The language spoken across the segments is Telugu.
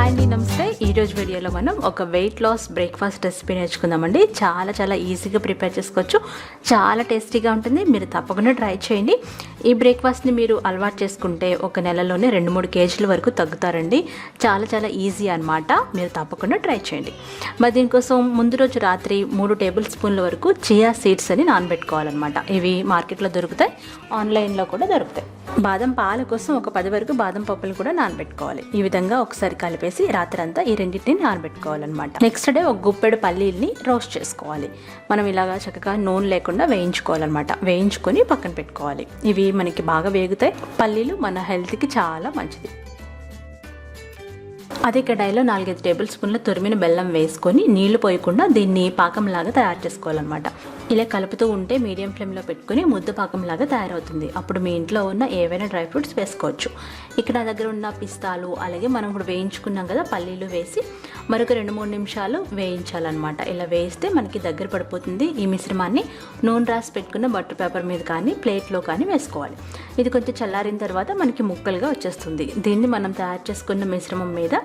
హాయ్ అండి, నమస్తే. ఈరోజు వీడియోలో మనం ఒక వెయిట్ లాస్ బ్రేక్ఫాస్ట్ రెసిపీ నేర్చుకుందామండి. చాలా ఈజీగా ప్రిపేర్ చేసుకోవచ్చు, చాలా టేస్టీగా ఉంటుంది. మీరు తప్పకుండా ట్రై చేయండి. ఈ బ్రేక్ఫాస్ట్ని మీరు అలవాటు చేసుకుంటే ఒక నెలలోనే 2-3 కేజీల వరకు తగ్గుతారండి. చాలా ఈజీ అనమాట. మీరు తప్పకుండా ట్రై చేయండి. మరి దీనికోసం ముందు రోజు రాత్రి 3 టేబుల్ స్పూన్ల వరకు చియా సీడ్స్ అని నానబెట్టుకోవాలన్నమాట. ఇవి మార్కెట్లో దొరుకుతాయి, ఆన్లైన్లో కూడా దొరుకుతాయి. బాదం పాల కోసం ఒక 10 వరకు బాదం పప్పులు కూడా నానబెట్టుకోవాలి. ఈ విధంగా ఒకసారి కలిపేసి రాత్రంతా ఈ రెండింటిని నానబెట్టుకోవాలన్నమాట. నెక్స్ట్ డే ఒక గుప్పెడు పల్లీల్ని రోస్ట్ చేసుకోవాలి. మనం ఇలాగా చక్కగా నూనె లేకుండా వేయించుకోవాలన్నమాట. వేయించుకొని పక్కన పెట్టుకోవాలి. ఇవి మనకి బాగా వేగుతాయి. పల్లీలు మన హెల్త్కి చాలా మంచిది. అదే కడాయిలో 4-5 టేబుల్ స్పూన్ల తురిమిన బెల్లం వేసుకొని నీళ్లు పోయకుండా దీన్ని పాకంలాగా తయారు చేసుకోవాలన్నమాట. ఇలా కలుపుతూ ఉంటే మీడియం ఫ్లేమ్లో పెట్టుకుని ముద్ద పాకంలాగా తయారవుతుంది. అప్పుడు మీ ఇంట్లో ఉన్న ఏవైనా డ్రై ఫ్రూట్స్ వేసుకోవచ్చు. ఇక్కడ నా దగ్గర ఉన్న పిస్తాలు, అలాగే మనం ఇప్పుడు వేయించుకున్నాం కదా పల్లీలు వేసి మరొక 2-3 నిమిషాలు వేయించాలన్నమాట. ఇలా వేస్తే మనకి దగ్గర పడిపోతుంది. ఈ మిశ్రమాన్ని నూనె రాసి పెట్టుకున్న బటర్ పేపర్ మీద కానీ ప్లేట్లో కానీ వేసుకోవాలి. ఇది కొంచెం చల్లారిన తర్వాత మనకి ముక్కలుగా వచ్చేస్తుంది. దీన్ని మనం తయారు చేసుకున్న మిశ్రమం మీద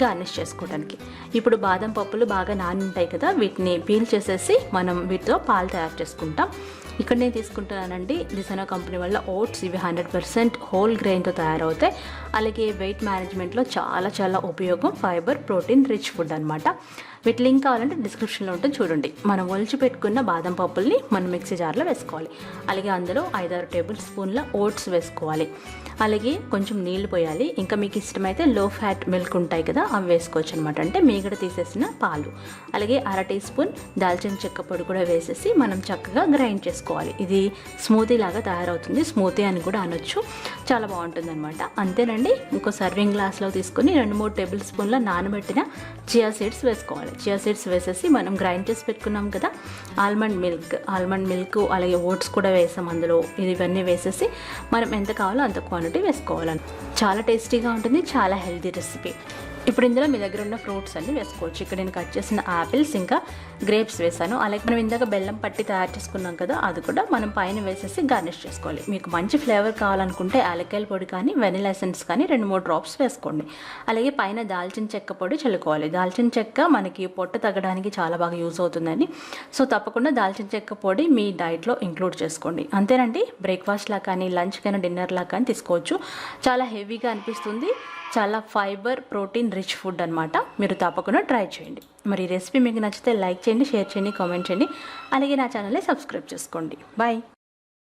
గార్నిష్ చేసుకోవడానికి. ఇప్పుడు బాదం పప్పులు బాగా నాని ఉంటాయి కదా, వీటిని పీల్ చేసేసి మనం వీటితో పాలు తయారు చేసుకుంటాం. ఇక్కడ నేను తీసుకుంటున్నానండి DiSano కంపెనీ వల్ల ఓట్స్. ఇవి 100% హోల్ గ్రెయిన్తో తయారవుతాయి. అలాగే వెయిట్ మేనేజ్మెంట్లో చాలా ఉపయోగం. ఫైబర్, ప్రోటీన్ రిచ్ ఫుడ్ అనమాట. వీటి లింక్ కావాలంటే డిస్క్రిప్షన్లో ఉంటుంది, చూడండి. మనం ఒలిచి పెట్టుకున్న బాదం పప్పుల్ని మనం మిక్సీ జార్లో వేసుకోవాలి. అలాగే అందులో 5-6 టేబుల్ స్పూన్ల ఓట్స్ వేసుకోవాలి. అలాగే కొంచెం నీళ్లు పోయాలి. ఇంకా మీకు ఇష్టమైతే లో ఫ్యాట్ మిల్క్ ఉంటాయి కదా, అవి వేసుకోవచ్చు అనమాట. అంటే మీగడ తీసేసిన పాలు. అలాగే 1/2 టీ స్పూన్ దాల్చిన చెక్క పొడి కూడా వేసేసి మనం చక్కగా గ్రైండ్ చేసుకోవాలి. ఇది స్మూతీ లాగా తయారవుతుంది. స్మూతీ అని కూడా అనొచ్చు. చాలా బాగుంటుంది అనమాట. అంతేనండి. ఇంకో సర్వింగ్ గ్లాస్లో తీసుకొని 2-3 టేబుల్ స్పూన్ల నానబెట్టిన చియా సీడ్స్ వేసుకోవాలి. చియా సీడ్స్ వేసేసి మనం గ్రైండ్ చేసి పెట్టుకున్నాం కదా ఆల్మండ్ మిల్క్ అలాగే ఓట్స్ కూడా వేసాం అందులో. ఇవన్నీ వేసేసి మనం ఎంత కావాలో అంత క్వాంటిటీ వేసుకోవాలని. చాలా టేస్టీగా ఉంటుంది, చాలా హెల్తీ రెసిపీ. ఇప్పుడు ఇందులో మీ దగ్గర ఉన్న ఫ్రూట్స్ అన్ని వేసుకోవచ్చు. ఇక్కడ నేను కట్ చేసిన యాపిల్స్ ఇంకా గ్రేప్స్ వేసాను. అలాగే మనం ఇందాక బెల్లం పట్టి తయారు చేసుకున్నాం కదా, అది కూడా మనం పైన వేసేసి గార్నిష్ చేసుకోవాలి. మీకు మంచి ఫ్లేవర్ కావాలనుకుంటే యాలక్కాయల పొడి కానీ వెనిలా ఎసెన్స్ కానీ 2-3 డ్రాప్స్ వేసుకోండి. అలాగే పైన దాల్చిన చెక్క పొడి చల్లుకోవాలి. దాల్చిన చెక్క మనకి పొట్ట తగ్గడానికి చాలా బాగా యూజ్ అవుతుందండి. సో తప్పకుండా దాల్చిన చెక్క పొడి మీ డైట్లో ఇంక్లూడ్ చేసుకోండి. అంతేనండి. బ్రేక్ఫాస్ట్లా కానీ లంచ్ కానీ డిన్నర్లా కానీ తీసుకోవచ్చు. చాలా హెవీగా అనిపిస్తుంది. చాలా ఫైబర్, ప్రోటీన్ రిచ్ ఫుడ్ అనమాట. మీరు తప్పకుండా ట్రై చేయండి. మరి ఈ రెసిపీ మీకు నచ్చితే లైక్ చేయండి, షేర్ చేయండి, కామెంట్ చేయండి. అలాగే నా ఛానల్ని సబ్స్క్రైబ్ చేసుకోండి. బాయ్.